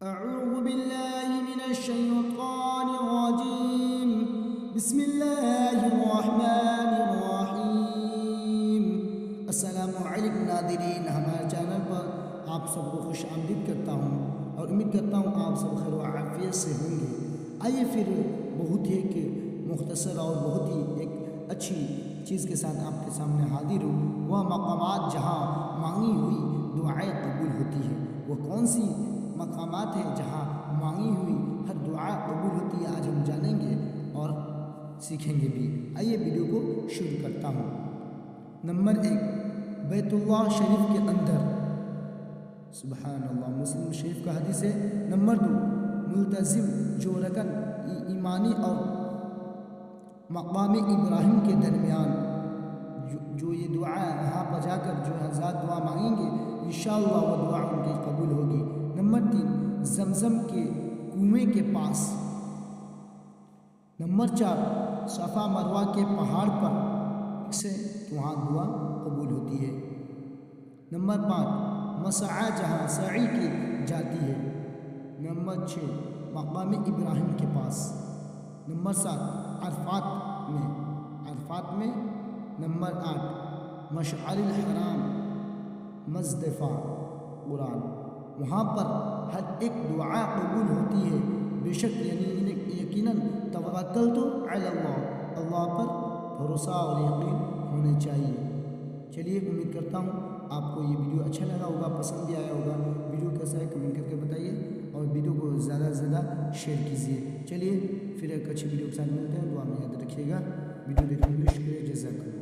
أعوذ بالله من الشيطان الرجيم. بسم الله الرحمن الرحیم. السلام علیکم ناظرین، ہمارے چینل پر آپ سب کو خوش آمدید کرتا ہوں اور امید کرتا ہوں آپ سب خیر و عافیت سے ہوں گے. آئیے پھر بہت ہی ایک مختصر اور بہت ہی ایک اچھی چیز کے ساتھ آپ کے سامنے حاضر ہوں. وہ مقامات جہاں مانگی ہوئی دعائیں قبول ہوتی ہیں، وہ کون سی مقامات ہیں جہاں مانگی ہوئی ہر دعا قبول ہوتی ہے، آج ہم جانیں گے اور سیکھیں گے بھی. آئیے ویڈیو کو شروع کرتا ہوں. نمبر 1، بیت اللہ شریف کے اندر. سبحان اللہ، مسلم شریف کا حدیث ہے. نمبر 2، ملتزم جو رکن ایمانی اور مقام ابراہیم کے درمیان جو یہ دعا وہاں پر جا کر جو حضرات دعا مانگیں گے انشاءاللہ وہ دعا ان کی قبول ہوگی. نمبر 3، زمزم کے کنویں کے پاس. نمبر 4، صفا مروہ کے پہاڑ پر سے وہاں دعا قبول ہوتی ہے. نمبر 5، مسعی جہاں سعی کی جاتی ہے. نمبر 6، مقام ابراہیم کے پاس. نمبر 7، عرفات میں. نمبر 8، مشعر الحرام مزدلفہ قرآن. وہاں پر ہر ایک دعا قبول ہوتی ہے. بے شک یقیناً توکلت علی اللہ، اللہ پر بھروسہ اور یقین ہونے چاہیے. چلیے، امید کرتا ہوں آپ کو یہ ویڈیو اچھا لگا ہوگا، پسند بھی آیا ہوگا. ویڈیو کیسا ہے کمنٹ کر کے بتائیے اور ویڈیو کو زیادہ سے زیادہ شیئر کیجیے. چلیے پھر ایک اچھی ویڈیو کے ساتھ ملتے ہیں. دعا میں یاد رکھیے گا. ویڈیو دیکھنے کے لیے شکریہ. جزاک اللہ.